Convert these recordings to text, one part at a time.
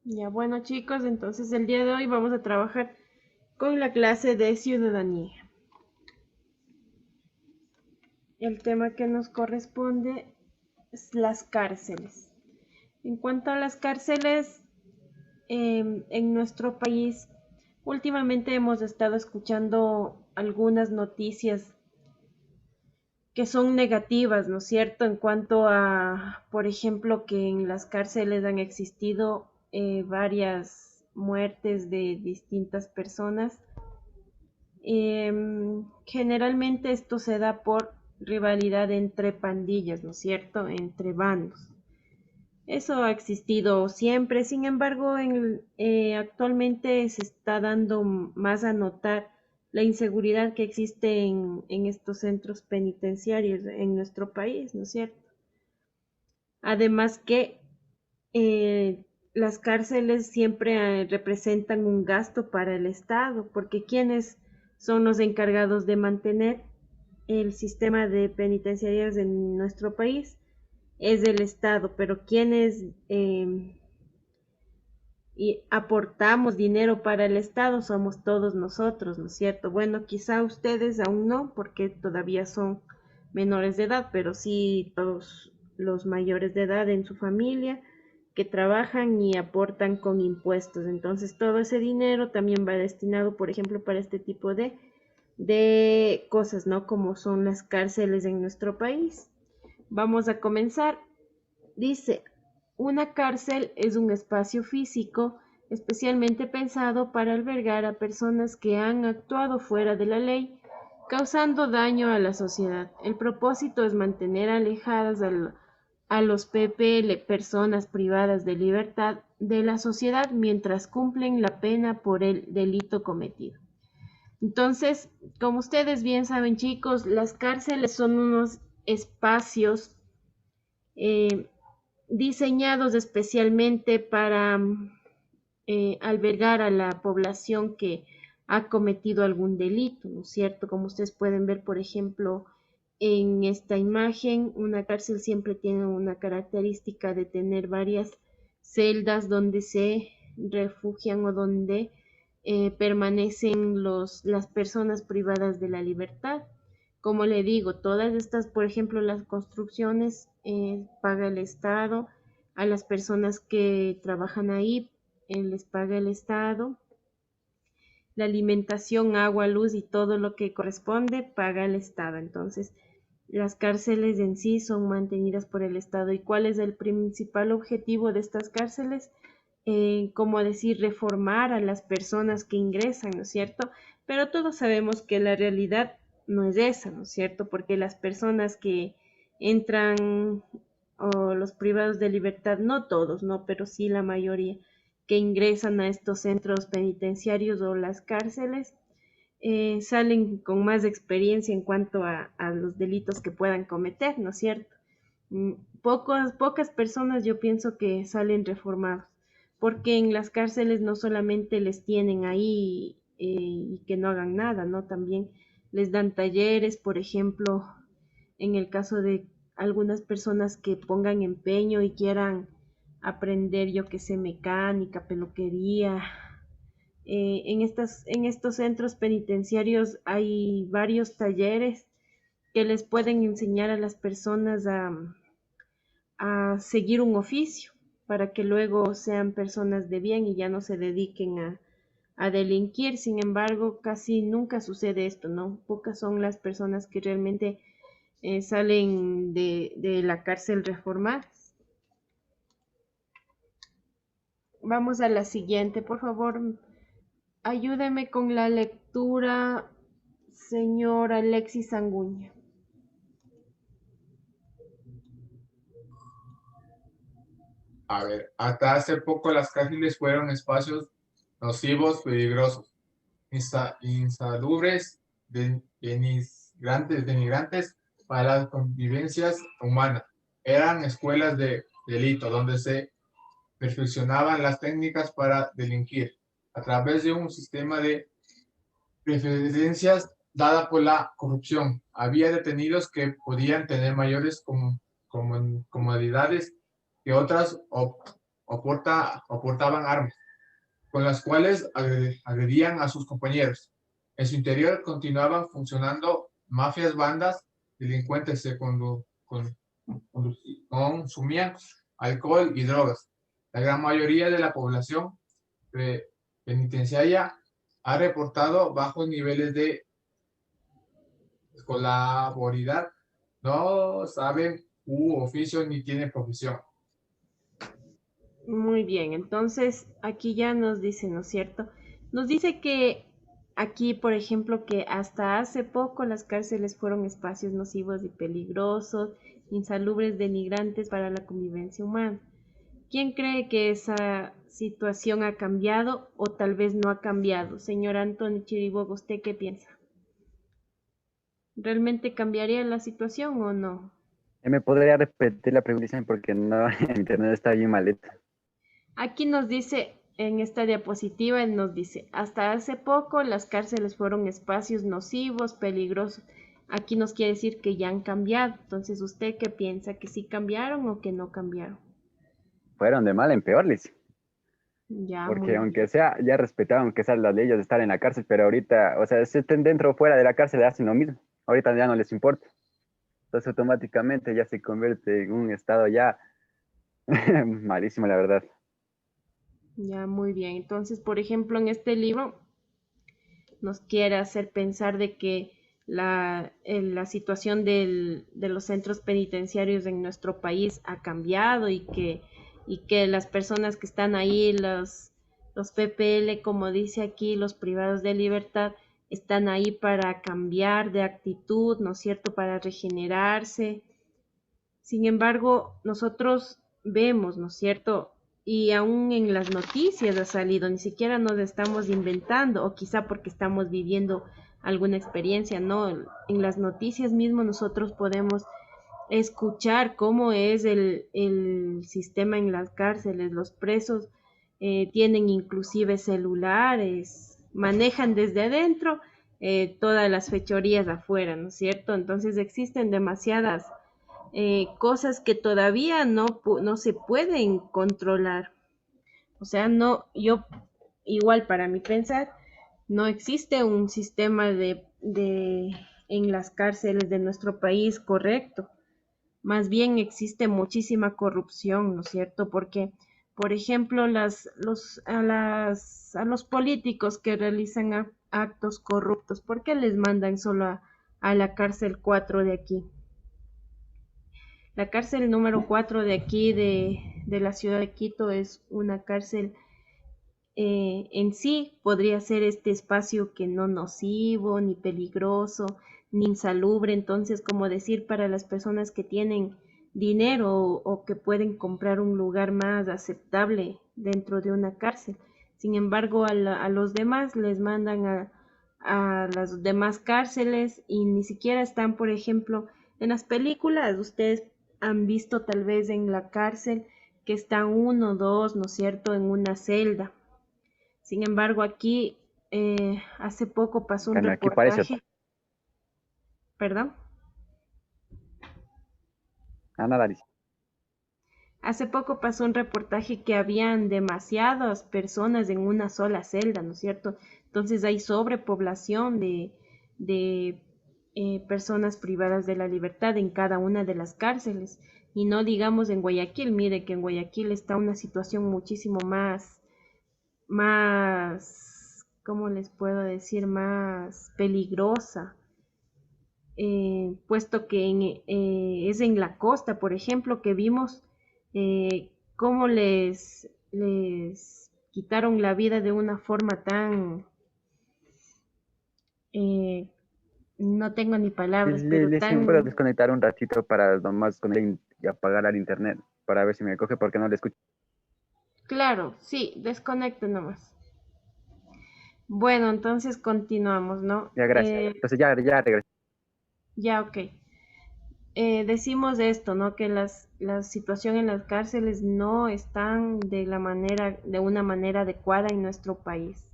Ya, bueno chicos, entonces el día de hoy vamos a trabajar con la clase de ciudadanía. El tema que nos corresponde es las cárceles. En cuanto a las cárceles, en nuestro país, últimamente hemos estado escuchando algunas noticias que son negativas, ¿no es cierto? En cuanto a, por ejemplo, que en las cárceles han existido varias muertes de distintas personas. Generalmente esto se da por rivalidad entre pandillas, ¿no es cierto? Entre bandos. Eso ha existido siempre, sin embargo, actualmente se está dando más a notar la inseguridad que existe en estos centros penitenciarios en nuestro país, ¿no es cierto? Además que las cárceles siempre representan un gasto para el Estado, porque ¿quiénes son los encargados de mantener el sistema de penitenciarias en nuestro país? Es el Estado, pero quienes y aportamos dinero para el Estado somos todos nosotros, ¿no es cierto? Bueno, quizá ustedes aún no, porque todavía son menores de edad, pero sí todos los mayores de edad en su familia que trabajan y aportan con impuestos. Entonces, todo ese dinero también va destinado, por ejemplo, para este tipo de cosas, ¿no? Como son las cárceles en nuestro país. Vamos a comenzar. Dice, una cárcel es un espacio físico especialmente pensado para albergar a personas que han actuado fuera de la ley, causando daño a la sociedad. El propósito es mantener alejadas a los PPL, personas privadas de libertad, de la sociedad mientras cumplen la pena por el delito cometido. Entonces, como ustedes bien saben, chicos, las cárceles son unos espacios eh, diseñados especialmente para albergar a la población que ha cometido algún delito, ¿no es cierto? Como ustedes pueden ver, por ejemplo, en esta imagen, una cárcel siempre tiene una característica de tener varias celdas donde se refugian o donde permanecen las personas privadas de la libertad. Como le digo, todas estas, por ejemplo, las construcciones paga el Estado, a las personas que trabajan ahí les paga el Estado, la alimentación, agua, luz y todo lo que corresponde paga el Estado. Entonces, las cárceles en sí son mantenidas por el Estado. ¿Y cuál es el principal objetivo de estas cárceles? Como decir, reformar a las personas que ingresan, ¿no es cierto? Pero todos sabemos que la realidad no es esa, ¿no es cierto? Porque las personas que entran o los privados de libertad, no todos, ¿no? Pero sí la mayoría que ingresan a estos centros penitenciarios o las cárceles, salen con más experiencia en cuanto a los delitos que puedan cometer, ¿no es cierto? Pocas personas yo pienso que salen reformados, porque en las cárceles no solamente les tienen ahí y que no hagan nada, ¿no? También les dan talleres, por ejemplo, en el caso de algunas personas que pongan empeño y quieran aprender, yo que sé, mecánica, peluquería. En estos centros penitenciarios hay varios talleres que les pueden enseñar a las personas a seguir un oficio para que luego sean personas de bien y ya no se dediquen a delinquir. Sin embargo, casi nunca sucede esto, ¿no? Pocas son las personas que realmente salen de la cárcel reformadas. Vamos a la siguiente, por favor. Ayúdeme con la lectura, señor Alexis Anguña. A ver, hasta hace poco las cárceles fueron espacios nocivos, peligrosos, insalubres, denigrantes para las convivencias humanas. Eran escuelas de delito donde se perfeccionaban las técnicas para delinquir a través de un sistema de preferencias dada por la corrupción. Había detenidos que podían tener mayores comodidades que otras o portaban armas, con las cuales agredían a sus compañeros. En su interior continuaban funcionando mafias, bandas, delincuentes consumían alcohol y drogas. La gran mayoría de la población penitenciaria ha reportado bajos niveles de escolaridad, no saben u oficio ni tienen profesión. Muy bien, entonces aquí ya nos dice, ¿no es cierto? Nos dice que aquí, por ejemplo, que hasta hace poco las cárceles fueron espacios nocivos y peligrosos, insalubres, denigrantes para la convivencia humana. ¿Quién cree que esa situación ha cambiado o tal vez no ha cambiado? Señor Antonio Chiriboga, ¿usted qué piensa? ¿Realmente cambiaría la situación o no? ¿Me podría repetir la pregunta porque no, el internet está bien malito? Aquí nos dice, en esta diapositiva, nos dice, hasta hace poco las cárceles fueron espacios nocivos, peligrosos. Aquí nos quiere decir que ya han cambiado. Entonces, ¿usted qué piensa? ¿Que sí cambiaron o que no cambiaron? Fueron de mal en peor, Liz. Ya, Porque muy bien. aunque sea, ya respetaban que sean las leyes de estar en la cárcel, pero ahorita, o sea, si estén dentro o fuera de la cárcel, hacen lo mismo. Ahorita ya no les importa. Entonces automáticamente ya se convierte en un estado ya malísimo, la verdad. Ya, muy bien. Entonces, por ejemplo, en este libro nos quiere hacer pensar de que la situación de los centros penitenciarios en nuestro país ha cambiado y que las personas que están ahí, los PPL, como dice aquí, los privados de libertad, están ahí para cambiar de actitud, ¿no es cierto?, para regenerarse. Sin embargo, nosotros vemos, ¿no es cierto? Y aún en las noticias ha salido, ni siquiera nos estamos inventando, o quizá porque estamos viviendo alguna experiencia, ¿no? En las noticias mismo nosotros podemos escuchar cómo es el sistema en las cárceles, los presos tienen inclusive celulares, manejan desde adentro todas las fechorías afuera, ¿no es cierto? Entonces existen demasiadas cosas que todavía no se pueden controlar. O sea, no, yo igual para mi pensar, no existe un sistema en las cárceles de nuestro país correcto. Más bien existe muchísima corrupción, ¿no es cierto? Porque, por ejemplo, a los políticos que realizan actos corruptos, ¿por qué les mandan solo a la cárcel 4 de aquí? La cárcel número 4 de aquí, de la ciudad de Quito, es una cárcel en sí, podría ser este espacio que no nocivo, ni peligroso, ni insalubre. Entonces, como decir, para las personas que tienen dinero o que pueden comprar un lugar más aceptable dentro de una cárcel. Sin embargo, a los demás les mandan a las demás cárceles y ni siquiera están, por ejemplo, en las películas. Ustedes han visto tal vez en la cárcel que están uno o dos, ¿no es cierto?, en una celda. Sin embargo, aquí hace poco pasó un Cambio, aquí parece reportaje, perdón, nada, Liz. hace poco pasó un reportaje que habían demasiadas personas en una sola celda, ¿no es cierto? Entonces hay sobrepoblación de personas privadas de la libertad en cada una de las cárceles. Y no digamos en Guayaquil, mire que en Guayaquil está una situación muchísimo más, ¿cómo les puedo decir?, más peligrosa, puesto que es en la costa, por ejemplo, que vimos cómo les quitaron la vida de una forma tan, eh, no tengo ni palabras, pero Liz, ¿sí me puedo tan desconectar un ratito para nomás conectar y apagar el internet para ver si me coge porque no le escucho? claro, sí, desconecte nomás. Bueno, entonces continuamos, ¿no? Ya, gracias. Entonces ya regresé. Ya, ok. Decimos esto, ¿no? Que la situación en las cárceles no están de una manera adecuada en nuestro país.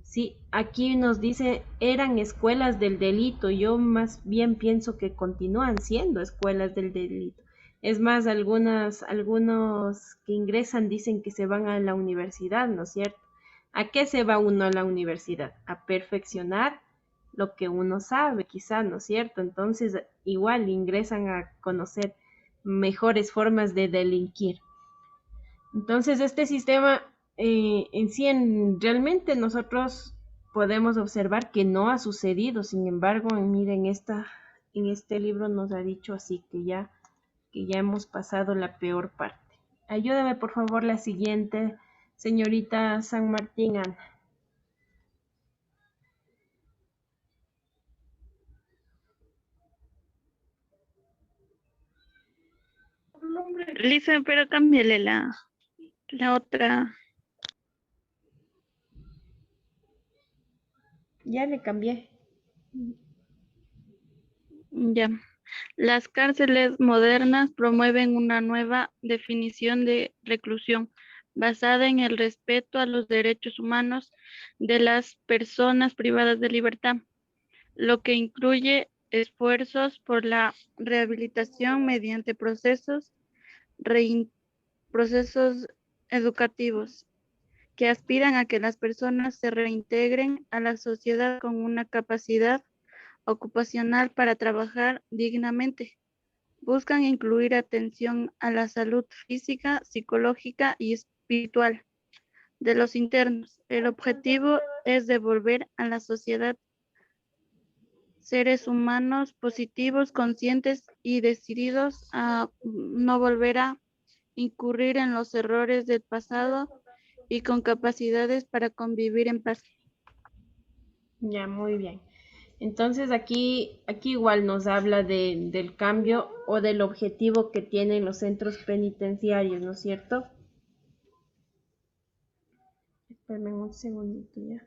Sí, aquí nos dice, eran escuelas del delito. Yo más bien pienso que continúan siendo escuelas del delito. Es más, algunos que ingresan dicen que se van a la universidad, ¿no es cierto? ¿A qué se va uno a la universidad? A perfeccionar lo que uno sabe, quizá, ¿no es cierto? Entonces, igual ingresan a conocer mejores formas de delinquir. Entonces, este sistema en sí, realmente nosotros podemos observar que no ha sucedido. Sin embargo, miren, en este libro nos ha dicho así que ya hemos pasado la peor parte. Ayúdame, por favor, la siguiente, señorita San Martín Ana. Lisa, pero cámbiale la otra. Ya le cambié. Ya. Las cárceles modernas promueven una nueva definición de reclusión basada en el respeto a los derechos humanos de las personas privadas de libertad, lo que incluye esfuerzos por la rehabilitación mediante procesos educativos que aspiran a que las personas se reintegren a la sociedad con una capacidad ocupacional para trabajar dignamente. Buscan incluir atención a la salud física, psicológica y espiritual de los internos. El objetivo es devolver a la sociedad seres humanos positivos, conscientes y decididos a no volver a incurrir en los errores del pasado y con capacidades para convivir en paz. Ya, muy bien. Entonces aquí igual nos habla del cambio o del objetivo que tienen los centros penitenciarios, ¿no es cierto? Espérame un segundito ya.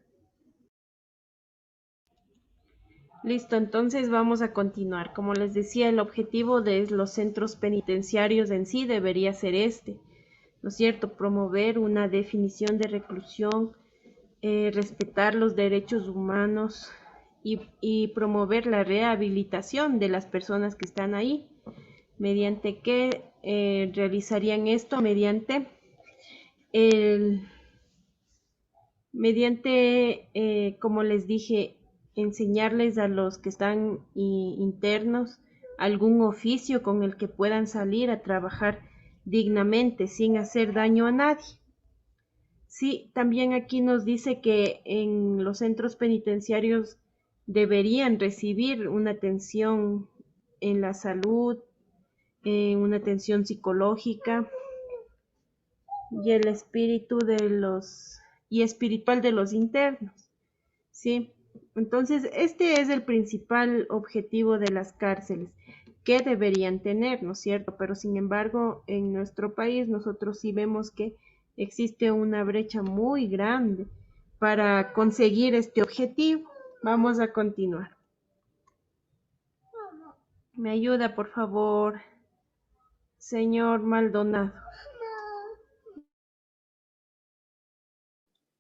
Listo, entonces vamos a continuar. Como les decía, el objetivo de los centros penitenciarios en sí debería ser este, ¿no es cierto? Promover una definición de reclusión, respetar los derechos humanos y promover la rehabilitación de las personas que están ahí. ¿Mediante qué realizarían esto? El, como les dije, enseñarles a los que están internos algún oficio con el que puedan salir a trabajar dignamente sin hacer daño a nadie. Sí, también aquí nos dice que en los centros penitenciarios deberían recibir una atención en la salud, una atención psicológica y el espíritu y espiritual de los internos, ¿sí? Entonces, este es el principal objetivo de las cárceles que deberían tener, ¿no es cierto? Pero sin embargo, en nuestro país nosotros sí vemos que existe una brecha muy grande para conseguir este objetivo. Vamos a continuar. ¿Me ayuda, por favor, señor Maldonado?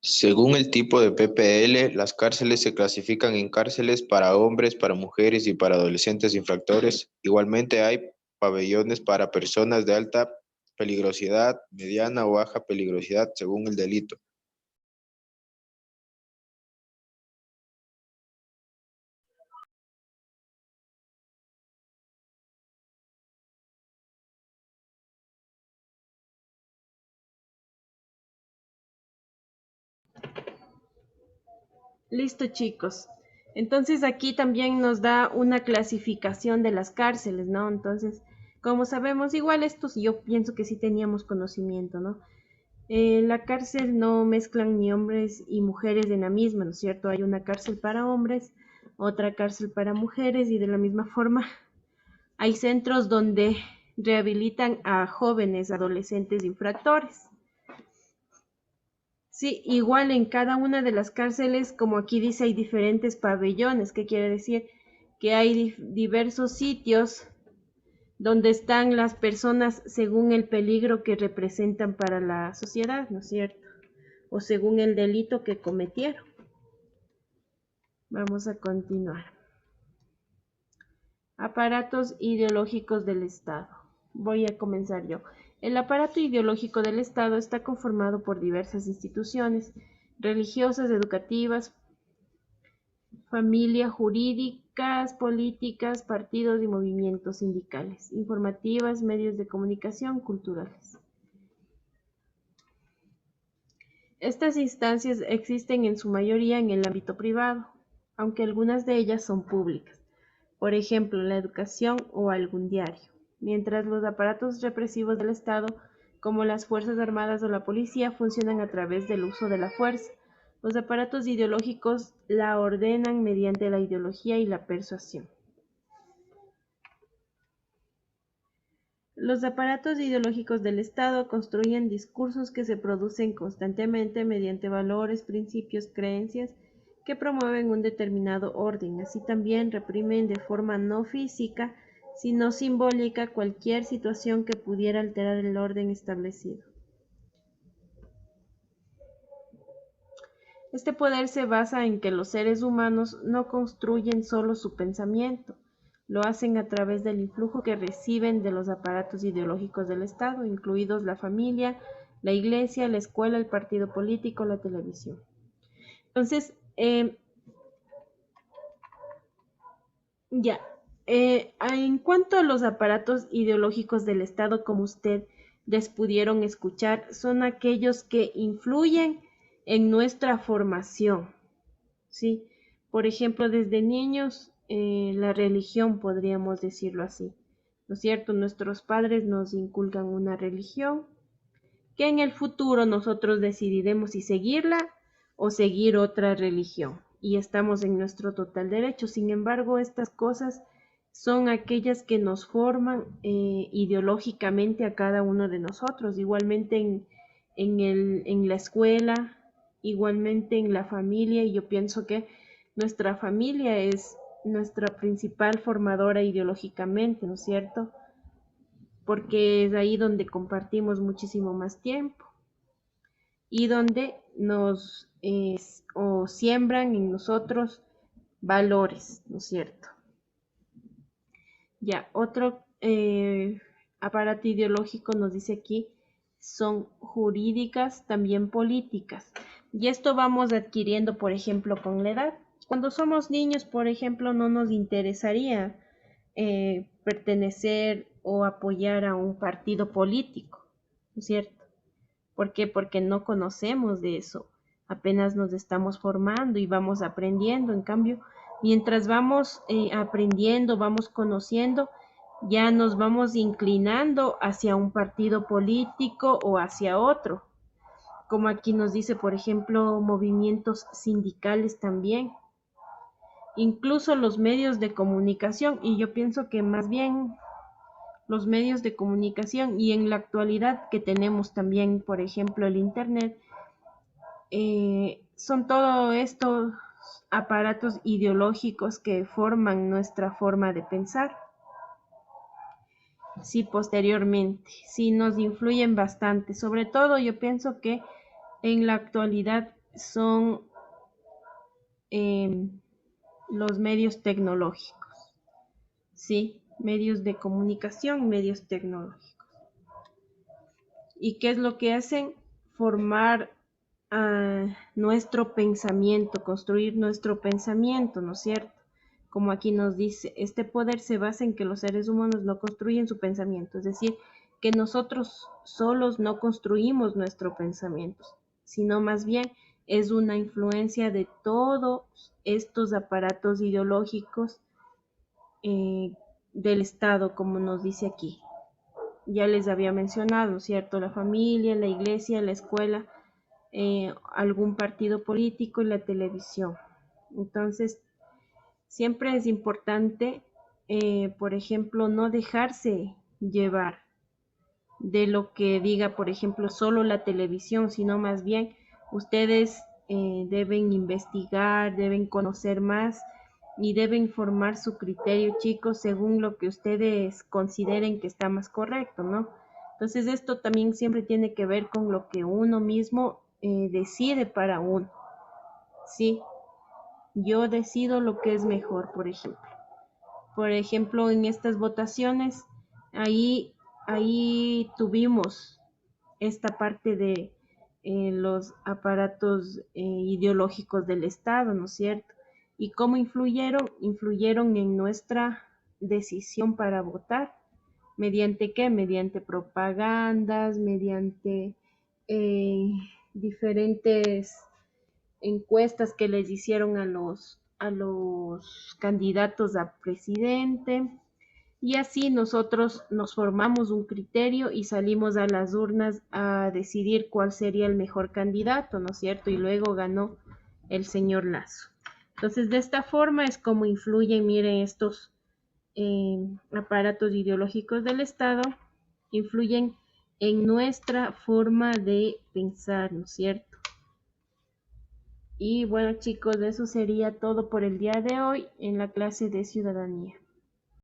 Según el tipo de PPL, las cárceles se clasifican en cárceles para hombres, para mujeres y para adolescentes infractores. Igualmente hay pabellones para personas de alta peligrosidad, mediana o baja peligrosidad según el delito. Listo, chicos. Entonces aquí también nos da una clasificación de las cárceles, ¿no? Entonces, como sabemos, igual estos yo pienso que sí teníamos conocimiento, ¿no? En la cárcel no mezclan ni hombres y mujeres en la misma, ¿no es cierto? Hay una cárcel para hombres, otra cárcel para mujeres y de la misma forma hay centros donde rehabilitan a jóvenes, adolescentes infractores. Sí, igual en cada una de las cárceles, como aquí dice, hay diferentes pabellones. ¿Qué quiere decir? Que hay diversos sitios donde están las personas según el peligro que representan para la sociedad, ¿no es cierto? O según el delito que cometieron. Vamos a continuar. Aparatos ideológicos del Estado. voy a comenzar yo. El aparato ideológico del Estado está conformado por diversas instituciones religiosas, educativas, familia, jurídicas, políticas, partidos y movimientos sindicales, informativas, medios de comunicación, culturales. Estas instancias existen en su mayoría en el ámbito privado, aunque algunas de ellas son públicas, por ejemplo, la educación o algún diario, mientras los aparatos represivos del Estado, como las Fuerzas Armadas o la policía, funcionan a través del uso de la fuerza. Los aparatos ideológicos la ordenan mediante la ideología y la persuasión. Los aparatos ideológicos del Estado construyen discursos que se producen constantemente mediante valores, principios, creencias que promueven un determinado orden. Así también reprimen de forma no física, sino simbólica, cualquier situación que pudiera alterar el orden establecido. Este poder se basa en que los seres humanos no construyen solo su pensamiento, lo hacen a través del influjo que reciben de los aparatos ideológicos del Estado, incluidos la familia, la iglesia, la escuela, el partido político, la televisión. Entonces, en cuanto a los aparatos ideológicos del Estado, como ustedes pudieron escuchar, son aquellos que influyen en nuestra formación, ¿sí? Por ejemplo, desde niños, la religión, podríamos decirlo así, ¿no es cierto? Nuestros padres nos inculcan una religión que en el futuro nosotros decidiremos si seguirla o seguir otra religión, y estamos en nuestro total derecho. Sin embargo, estas cosas son aquellas que nos forman ideológicamente a cada uno de nosotros, igualmente en la escuela, igualmente en la familia, y yo pienso que nuestra familia es nuestra principal formadora ideológicamente, ¿no es cierto? Porque es ahí donde compartimos muchísimo más tiempo y donde nos o siembran en nosotros valores, ¿no es cierto? Ya, otro aparato ideológico nos dice aquí son jurídicas, también políticas. Y esto vamos adquiriendo, por ejemplo, con la edad. Cuando somos niños, por ejemplo, no nos interesaría pertenecer o apoyar a un partido político, ¿no es cierto? ¿Por qué? Porque no conocemos de eso. Apenas nos estamos formando y vamos aprendiendo. En cambio, mientras vamos aprendiendo, vamos conociendo, ya nos vamos inclinando hacia un partido político o hacia otro. Como aquí nos dice, por ejemplo, movimientos sindicales también. Incluso los medios de comunicación, y yo pienso que más bien los medios de comunicación y en la actualidad que tenemos también, por ejemplo, el Internet, son todos estos aparatos ideológicos que forman nuestra forma de pensar. Sí, posteriormente, sí nos influyen bastante. Sobre todo yo pienso que en la actualidad son los medios tecnológicos, sí, medios de comunicación, medios tecnológicos. ¿Y qué es lo que hacen? Formar nuestro pensamiento, construir nuestro pensamiento, ¿no es cierto? Como aquí nos dice, este poder se basa en que los seres humanos no construyen su pensamiento, es decir, que nosotros solos no construimos nuestro pensamiento, sino más bien es una influencia de todos estos aparatos ideológicos del Estado, como nos dice aquí. Ya les había mencionado, ¿cierto? La familia, la iglesia, la escuela, algún partido político y la televisión. Entonces, siempre es importante, por ejemplo, no dejarse llevar de lo que diga, por ejemplo, solo la televisión, sino más bien ustedes deben investigar, deben conocer más y deben formar su criterio, chicos, según lo que ustedes consideren que está más correcto, ¿no? Entonces esto también siempre tiene que ver con lo que uno mismo decide para uno, ¿sí? Yo decido lo que es mejor, por ejemplo. Por ejemplo, en estas votaciones, ahí ahí tuvimos esta parte de los aparatos ideológicos del Estado, ¿no es cierto? Y cómo influyeron en nuestra decisión para votar. ¿Mediante qué? Mediante propagandas, mediante eh, diferentes encuestas que les hicieron a los candidatos a presidente. Y así nosotros nos formamos un criterio y salimos a las urnas a decidir cuál sería el mejor candidato, ¿no es cierto? Y luego ganó el señor Lazo. Entonces, de esta forma es como influyen, miren, estos aparatos ideológicos del Estado, influyen en nuestra forma de pensar, ¿no es cierto? Y bueno, chicos, eso sería todo por el día de hoy en la clase de ciudadanía.